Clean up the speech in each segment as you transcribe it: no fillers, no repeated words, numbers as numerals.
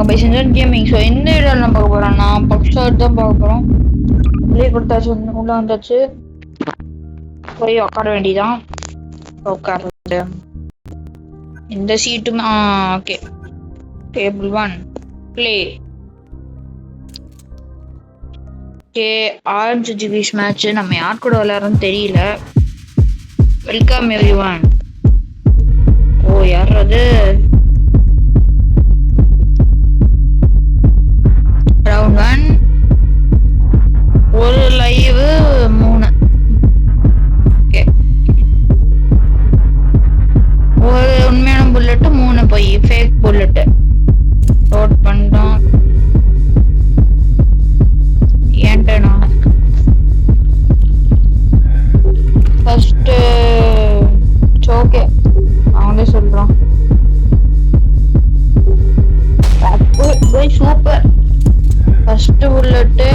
By Schengen gaming. So எந்த இடம் நம்ம பார்க்க போறோம்? நான் பக்ஷாட் தான் பார்க்க போறோம். உள்ளே கொடுத்தாச்சு, உள்ள வந்தாச்சு. போய் உட்கார வேண்டியதான். உட்கார்றது இந்த சீட்டுமே okay. Table 1 play. Okay, orange ஜிகிஷ் மேட்ச். நம்ம யார் கூட விளையாடுறோம்னு தெரியல. Welcome everyone. ஓ யார் அது? ரவுண்ட் 1 ஒரு லைவ் 3. ஓகே, ஒரு உண்மையான புல்லட் 3 போய் ஃபேக் புல்லட் லோட் பண்ணிட்டோம். ஏன்டா ஃபர்ஸ்ட் ஓகே அவங்களே சொல்றோம். சூப்பர். ஃபர்ஸ்ட் புல்லட்டு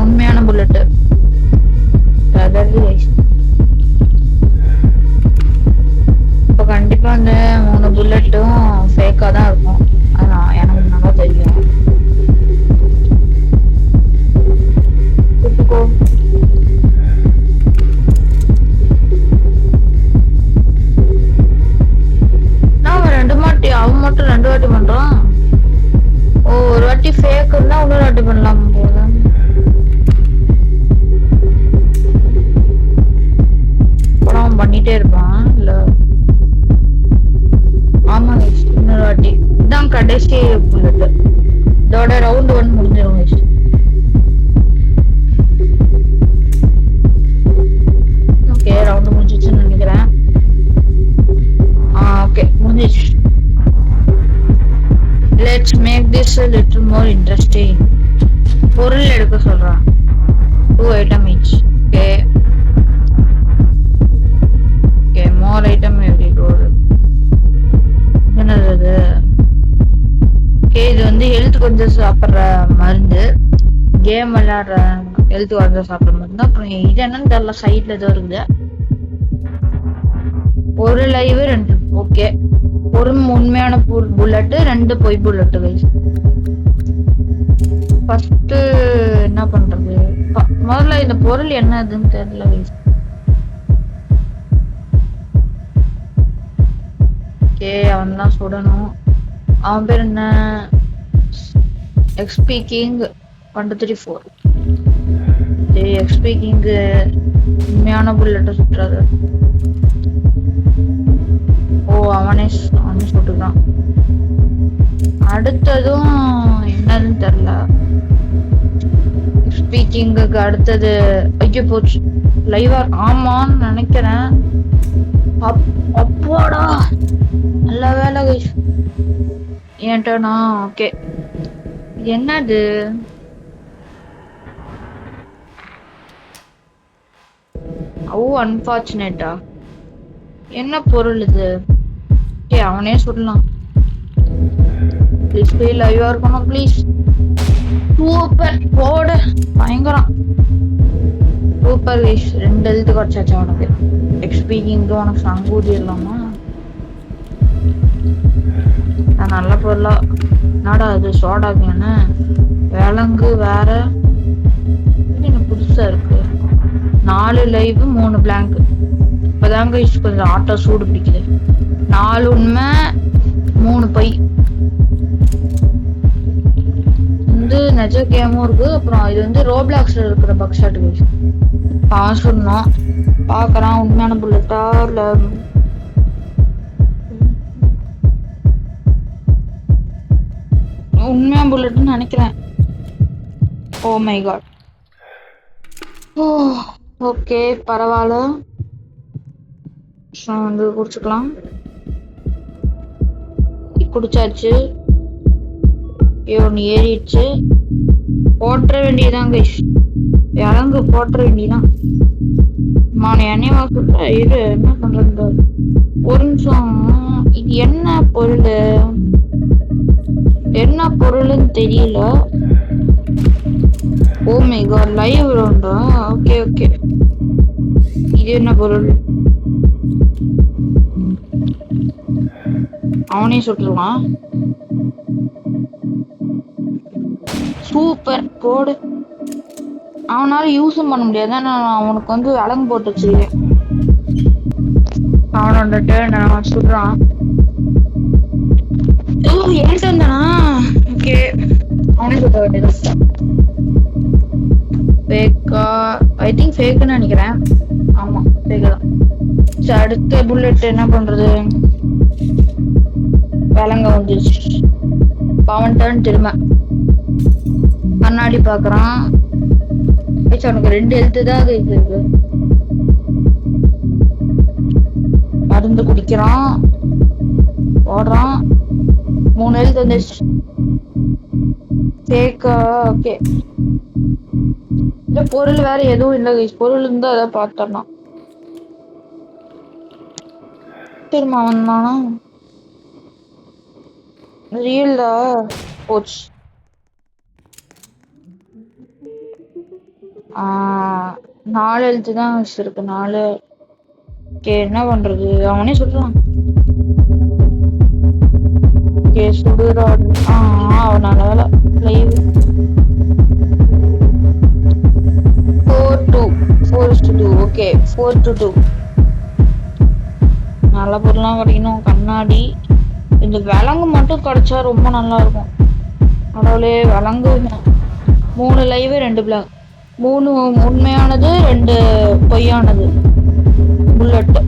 உண்மையான புல்லட்டு. இப்போ கண்டிப்பா அந்த 3 புல்லட்டும் ஃபேக்கா தான் இருக்கும். அதான் எனக்கு நல்லா தெரியும். அவன் மட்டும் 2 வாட்டி பண்றான். ஓ ஒரு வாட்டி ஃபேக் இருந்தா இன்னொரு வாட்டி பண்ணலாம் போல. படம் பண்ணிட்டே இருப்பான் இல்ல? ஆமா இன்னொரு வாட்டி. இதான் கடைசி புல்லட். இதோட ரவுண்ட் 1 முடிஞ்சிடும். ஓகே ரவுண்ட் முடிஞ்சிச்சுன்னு நினைக்கிறேன். ஓகே முடிஞ்சிச்சு. Let's make this a little more interesting. பொருள் எடுக்க சொல்றான். 2 item each. Okay. Okay, more item every door. என்னது? Okay, இது வந்து ஹெல்த் கொஞ்சம் சாப்பிடுற மருந்து. கேம் விளையாடுற ஹெல்த் கொஞ்சம் சாப்பிடுற மருந்து. அப்புறம் இது என்னன்னு தெரியல, சைட்ல ஏதோ இருக்குது. ஒரு லைவ் 2. ஓகே, ஒரு உண்மையான புல்லட் 2 பொய் புல்லட். ஃபர்ஸ்ட் என்ன பண்றது? முதல்ல இந்த பொருள் என்னதுன்னு தெரியல. ஓகே அவன் தான் சுடணும். அவன் பேர் என்ன? XP King 134. XP King உண்மையான புல்லட்டை சுட்டுறாரு. ஓ அவனே சுட்டுதான். அடுத்ததும் என்னதுன்னு தெரியல. ஸ்பீக்கிங்குக்கு அடுத்தது ஐயோ போச்சு லைவா. ஆமான்னு நினைக்கிறேன். அப்போடா நல்ல வேலை ஏன்ட்டா. ஓகே என்னது? அன்பார்ச்சுனேட்டா? என்ன பொருள் இது? அவனே சொல்லலாம். ப்ளீஸ் போய் லைவா இருக்கணும் ப்ளீஸ். சூப்பர் போடு, பயங்கரம். சூப்பர் கைஸ், 2 எழுத்து குறைச்சாச்சு அவனுக்கு. எக்ஸ்பீக்கிங்கு உனக்கு சங்கூதி இல்லாமா? நான் நல்ல பொருளா நாடா அது சோடாக்குன்னு விலங்கு வேற என்ன புதுசா இருக்கு. 4 லைவ் 3 பிளாங்க். இப்பதாங்க கொஞ்சம் ஆட்டோ சூடு பிடிக்குது. 4 உண்மை 3 பை. வந்து நெஜ கேமும் இருக்கு. அப்புறம் இது வந்து ரோப்ளாக்ஸ்ல இருக்கிற பக்ஷாட்டு. அவன் சொன்னான் பாக்குறான் உண்மையான புல்லட்டா இல்ல உண்மையான புல்லட்னு நினைக்கிறேன். Oh my God. ஓகே பரவாயில்ல, வந்து குடிச்சுக்கலாம். குடிச்சாச்சு. ஒன்று ஏறிடுச்சு. போட்டுற வேண்டியதான் கைஸ். இறங்கு போட்டுற வேண்டியதான். நான் எண்ணெய் வாக்குற இரு என்ன பண்றது? ஒரு நிமிஷம். இது என்ன பொருள்? என்ன பொருள்னு தெரியல. ஓ மை காட், லைவ் ரவுண்டா? Okay okay. இது என்ன பொருள்? அவனே சுட்டுருவான். சூப்பர் போடு. அவனால யூஸும் பண்ண முடியாது. நான் அவனுக்கு வந்து அலங்கு போட்டு வச்சிருக்கேன். அவனோட டேர்ன் அவன் சுடுறான். ஏன்ட்டு வந்தானா? ஓகே, அவனே சுட்ட வேண்டியது. ஃபேக்கா? ஐ திங்க் ஃபேக்குன்னு நினைக்கிறேன். ஆமா, ஃபேக்கு தான். சரி, அடுத்த புல்லட் என்ன பண்றது? விலங்க வந்துருச்சு. பவன் டர்ன். திரும்ப கண்ணாடி பாக்குறான். அவனுக்கு 2 ஹெல்த் தான் இருக்கு. மருந்து குடிக்கிறான், ஓடுறான். 3 ஹெல்த் வந்துருச்சு. ஃபேக்கா? ஓகே. இந்த பொருள் வேற எதுவும் இல்லை கைஸ். பொருள் இருந்தா அதை பார்த்தோம்னா. திரும்ப வந்தானா? ரியல்டா போச்சு. 4 எழுத்து தான் இருக்கு. 4. ஓகே, என்ன பண்றது? அவனே சொல்றான். ஓகே, சுடுறான். அவனால வேலை லைவ் 4-2. ஓகே, 4-2. நல்ல பொருளாம் கிடைக்கணும். கண்ணாடி. இந்த விலங்கு மட்டும் கிடைச்சா ரொம்ப நல்லா இருக்கும். கடவுளே, விலங்கு 3 லைவ் 2 பிளாக். 3 உண்மையானது, 2 பொய்யானது. புல்லட்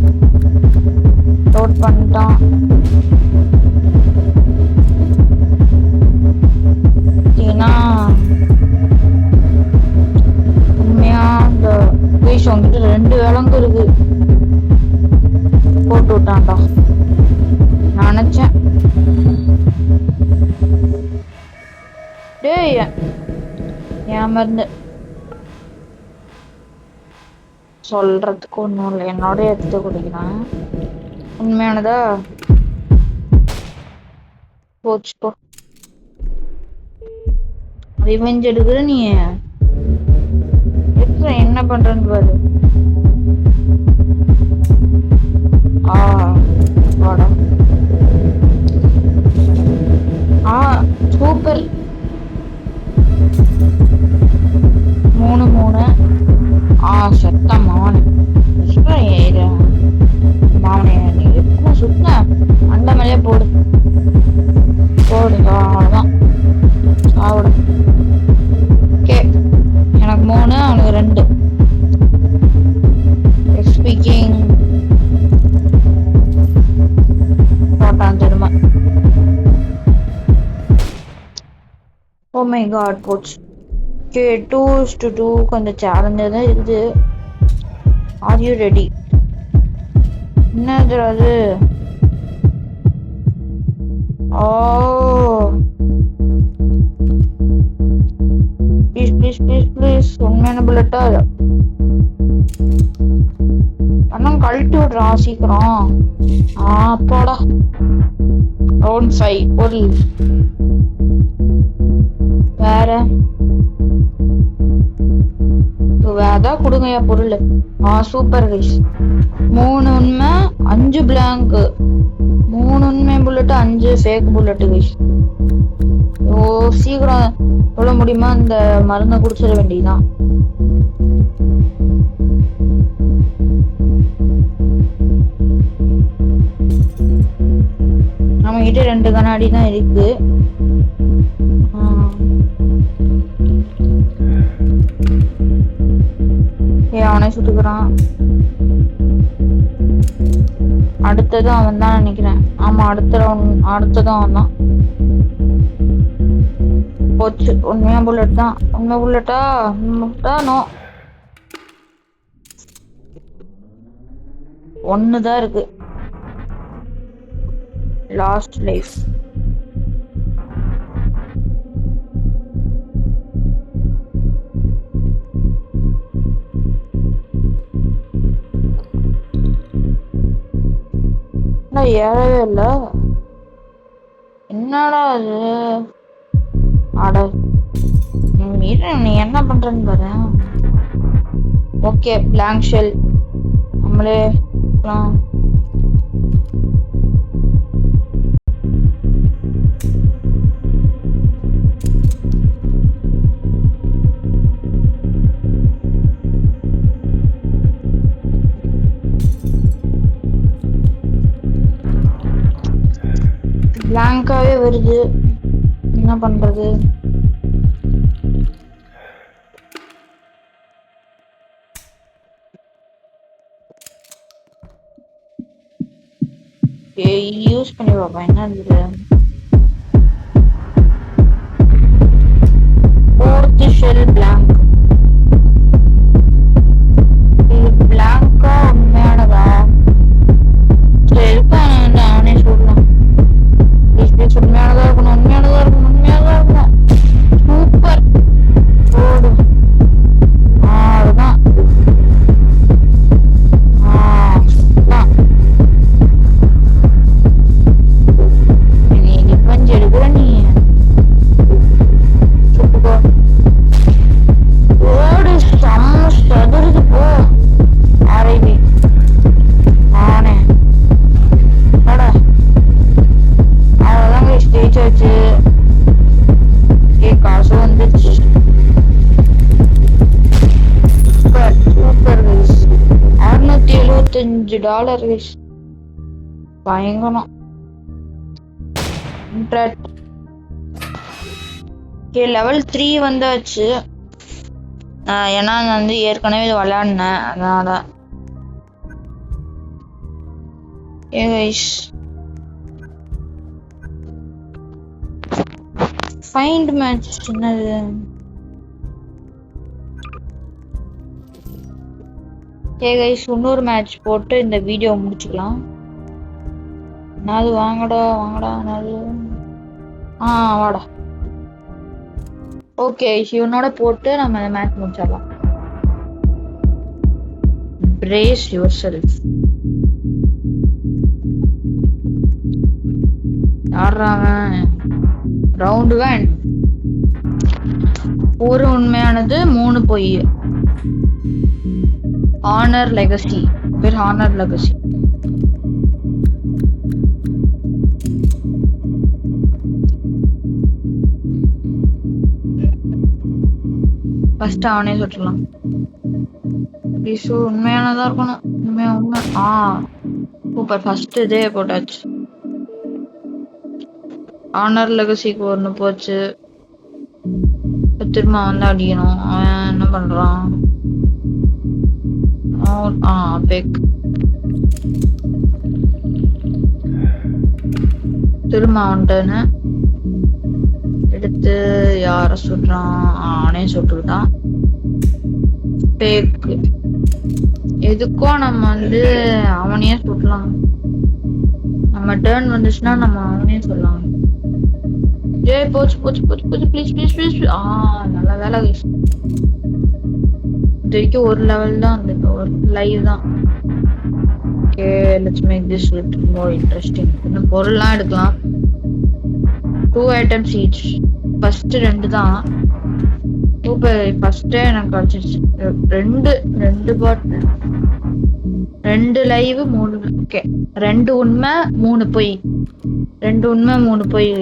லோட் பண்ணிட்டான். உண்மையா இந்த பேஷ் வந்துட்டு 2 விலங்கு இருக்கு. போட்டு விட்டான்டா. நினைச்சேன். டேய், ஏன் மருந்து சொல்றதுக்கு ஒண்ணும் இல்லை. என்னோட எடுத்து குடிக்கிறான். உண்மையானதா போச்சு. போ, ரிவெஞ்ச் எடுக்கிற நீ. என்ன பண்றன்னு பாரு. வாடா. சூப்பர். 3-3. செத்தான் மாவனே. மாவனே, நீ எப்பவும் சுத்த அந்த மேலேயே போடு. அவ்வளவுதான். சாவிட. ஓகே, எனக்கு 3, அவனுக்கு 2. ஸ்பீக்கிங் போட்டான் திரும்ப. ஓ மை காட், போச்சு. ஓகே, 2-2. கொஞ்சம் சேலஞ்சா தான் இருக்குது. Are you ready? என்னது அது? ப்ளீஸ் உண்மையான புல்லட்டா? அண்ணா கழட்டி விடுறான் சீக்கிரம். அப்பாடா. ரவுண்ட் 5 பொருள் வேற வேதா கொடுங்கயா பொருள். Super guys. 3 உண்மை 5 பிளாங்க். 3 உண்மை புல்லட், 5 ஃபேக் புல்லட் கைஸ். சீக்கிரம் எவ்வளவு முடியுமா இந்த மருந்தை குடிச்சிட வேண்டியதுதான். நம்ம கிட்ட 2 கண்ணாடி தான் இருக்கு. அவனே சுட்டுக்கிறான். அடுத்தது அவன் தான் நினைக்கிறேன். ஆமா, அடுத்ததும் அவன் தான். போச்சு. உண்மையா புல்லட் தான். உண்மை புல்லட்டா? நோ, 1 தான் இருக்கு. Last life. ஏறவே இல்லை. என்னடா அது? நீ என்ன பண்றன்னு பாரு. ஓகே, பிளாங்க் ஷெல் நம்மளே. பிளாங்காவே வருது, என்ன பண்றது? யூஸ் பண்ணி பார்ப்போம் என்ன இருந்தது. Fourth shell blank. பிளாங்கா உண்மையானதா? அவனே சொல்லலாம். உண்மையானதா இருக்கணும், உண்மையானதா இருக்கணும், உண்மையானதா இருக்கணும். சூப்பர் போடு. அதுதான் நீ பஞ்சு எடுக்கிற நீ சுட்டுக்கோ. ஓடு செம்ம சதுருது போ. ஆரைவி ஆனே அவ்வளோதாங்க ஜெயிச்சாச்சு. காசு வந்துச்சு. Super super guys. $675 கைஸ், பயங்கரம். லெவல் 3 வந்தாச்சு. ஏன்னா நான் வந்து ஏற்கனவே இது விளையாடினேன், அதனால. கைஸ் ஃபைண்ட் மேட்ச் என்னது? கைஸ் இன்னொரு மேட்ச் போட்டு இந்த வீடியோ முடிச்சுக்கலாம். என்னது வாங்கடா வாங்கடா என்னது? வாடா. ஓகே இவனோட போட்டு நம்ம இந்த மேட்ச் முடிச்சிடலாம். Brace yourself. யாராங்க? ரவுண்ட் 1. ஒரு உண்மையானது 3 பொய். Honour legacy. பேர் ஹானர் லெகசி. ஃபர்ஸ்ட் அவனே சொல்லலாம். உண்மையானதா இருக்கணும். உண்மை. சூப்பர். ஃபர்ஸ்ட் இதே போட்டாச்சு. ஆனர் லெகசிக்கு ஒண்ணு போச்சு. திரும்ப வந்து அடிக்கணும். அவன் என்ன பண்றான்? பேக். திரும்ப அவன்ட்டு எடுத்து யார சுடுறான்? அவனே சுட்டுக்கிட்டான். பேக். எதுக்கும் நம்ம வந்து அவனையே சுடலாம். நம்ம டர்ன் வந்துச்சுன்னா நம்ம அவனே சொல்லலாம். போச்சு போச்சு போச்சு போச்சு. Please please please. நல்ல வேலை. இது வரைக்கும் ஒரு லெவல் தான் வந்து ஒரு லைவ் தான். Okay let's make this little more interesting. இன்னும் பொருள்லாம் எடுக்கலாம். 2 items each. ஃபர்ஸ்ட் 2 தான். சூப்பர். ஃபர்ஸ்டே எனக்கு கிடைச்சிருச்சு. 2 பாட்டில், 2 லைவ் 3. ஓகே 2 உண்மை 3 பொய். 2 உண்மை 3 பொய்.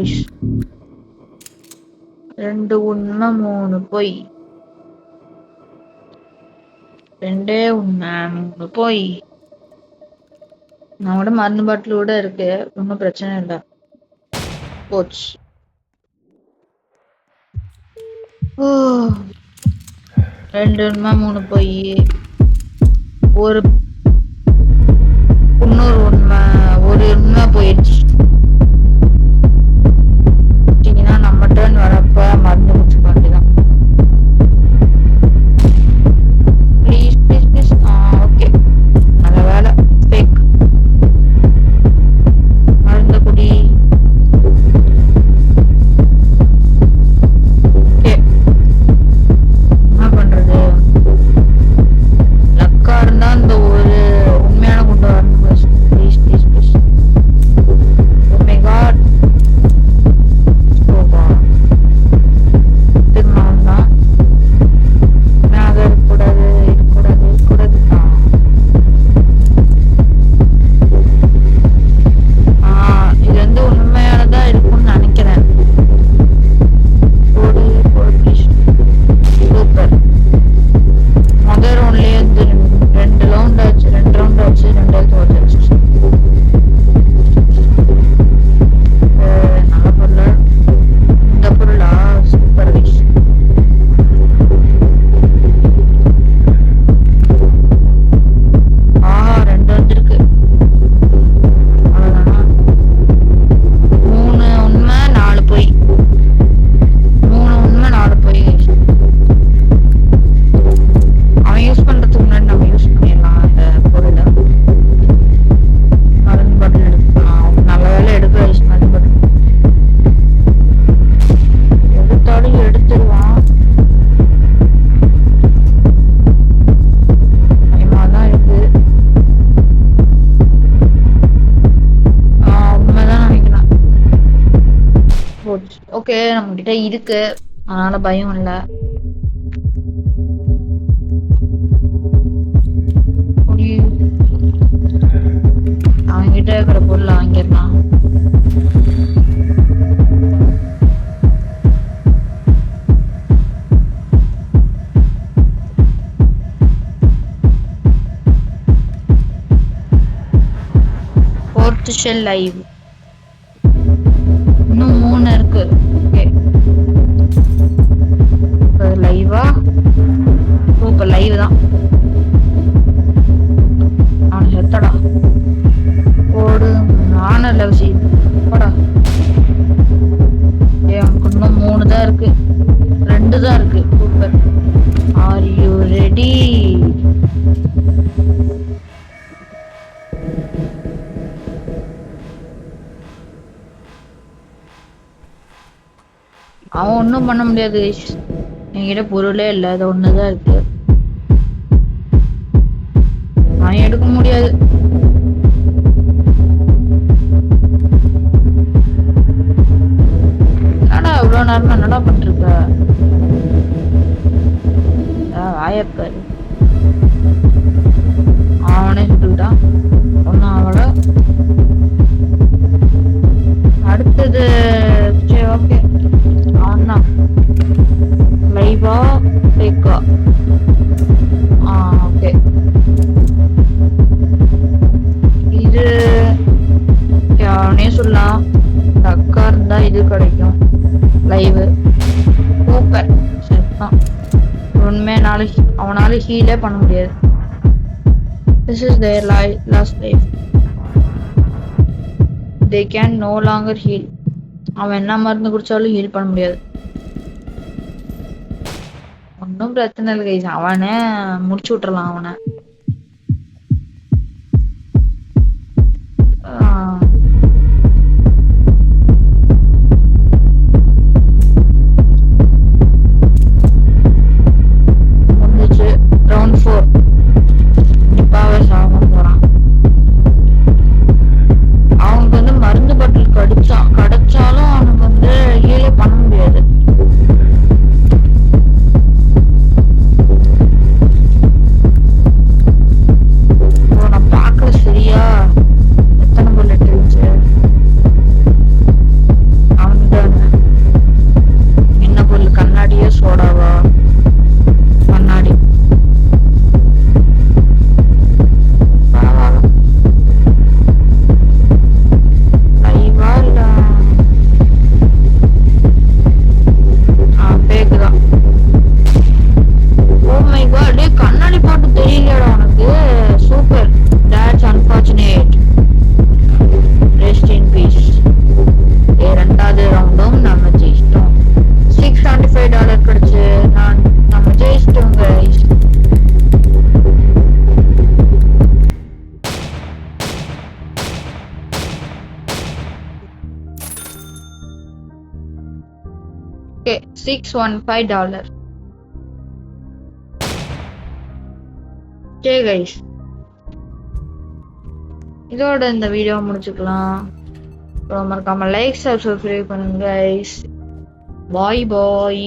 2 உண்மை 3 பொய். 2 உண்மை 3 பொய். நம்மளோட மருந்து பாட்டில் கூட இருக்கு, ஒன்றும் பிரச்சனை இல்லை. போச்சு. 2 உண்மை 3 பொய். ஒரு இன்னொரு உண்மை, ஒரு உண்மை போயிடுச்சு. நம்ம டர்ன் வரப்ப மருந்து முடிச்சு வேண்டியதான். Please please please. ஓகே நல்ல வேலை. ஃபேக். மருந்து குடி. ஓகே என்ன பண்றது? லக்கா இருந்தா இந்த ஒரு உண்மையான கொண்டு வரணும். Please please please. ஓகே, நம்ம கிட்ட இருக்கு, அதனால பயம் இல்ல. அவன்கிட்ட இருக்கிற பொருள் வாங்கிடலாம். ஃபோர்த் ஷெல் லைவ் இன்னும் 3 இருக்கு. ஓகே, லைவா? சூப்பர், லைவ் தான். அவன் செத்தடா. போடு, நானும் லவ் சி போடா. அவனுக்கு இன்னும் 3 தான் இருக்கு, 2 தான் இருக்கு. சூப்பர். Are you ready? அவன் ஒன்றும் பண்ண முடியாது, என்கிட்ட பொருளே இல்லை, அது ஒண்ணுதான் இருக்கு. அவன் எடுக்க முடியாது. என்னடா இவ்வளவு நேரமா என்னடா பண்ணிருக்க? வாயப்பாரு. அவனே சுட்டுக்கிட்டான், ஒன்னும் அவள. அடுத்தது சரி ஓகே, அவன் தான். லைவா ஃபேக்கா? ஓகே, இது அவனே சொல்லலாம். அக்கா இருந்தா இது கிடைக்கும். லைவ் சூப்பர், செத்தான். உண்மையானால அவனால ஹீலே பண்ண முடியாது. This is their last life. They can no longer heal. அவன் என்ன மருந்து குடிச்சாலும் ஹீல் பண்ண முடியாது. ஒன்னும் பிரச்சனை இல்லை கைஸ், அவனை முடிச்சு விட்டுறலாம். அவனை முடிஞ்சு ரவுண்ட் 4. கண்டிப்பாவே சாக போறான். அவனுக்கு வந்து மருந்து பாட்டில் கிடைச்சாலும் அவனுக்கு வந்து ஹீலே பண்ண முடியாது. நான் பார்க்கல சரியா எத்தனை புல்லட் இருந்துச்சு. அவனுக்கு என்ன பொருள்? கண்ணாடியா சோடாவா? கண்ணாடி. லைவா இல்ல பேக்குதான்? ஓ மை காட், டேய் கண்ணாடி போட்டு தெரியலடா உனக்கு. Super, that's unfortunate. Rest in peace. ரெண்டாவது ரவுண்டும் நம்ம ஜெயிச்சிட்டோம். $675 கிடைச்சு நம்ம ஜெயிச்சிட்டோம் guys. ஓகே, $615. ஓகே கைஸ், இதோட இந்த வீடியோ முடிச்சுக்கலாம். மறக்காம லைக் சப்ஸ்கிரைப் பண்ணுங்க கைஸ். பாய் பாய்.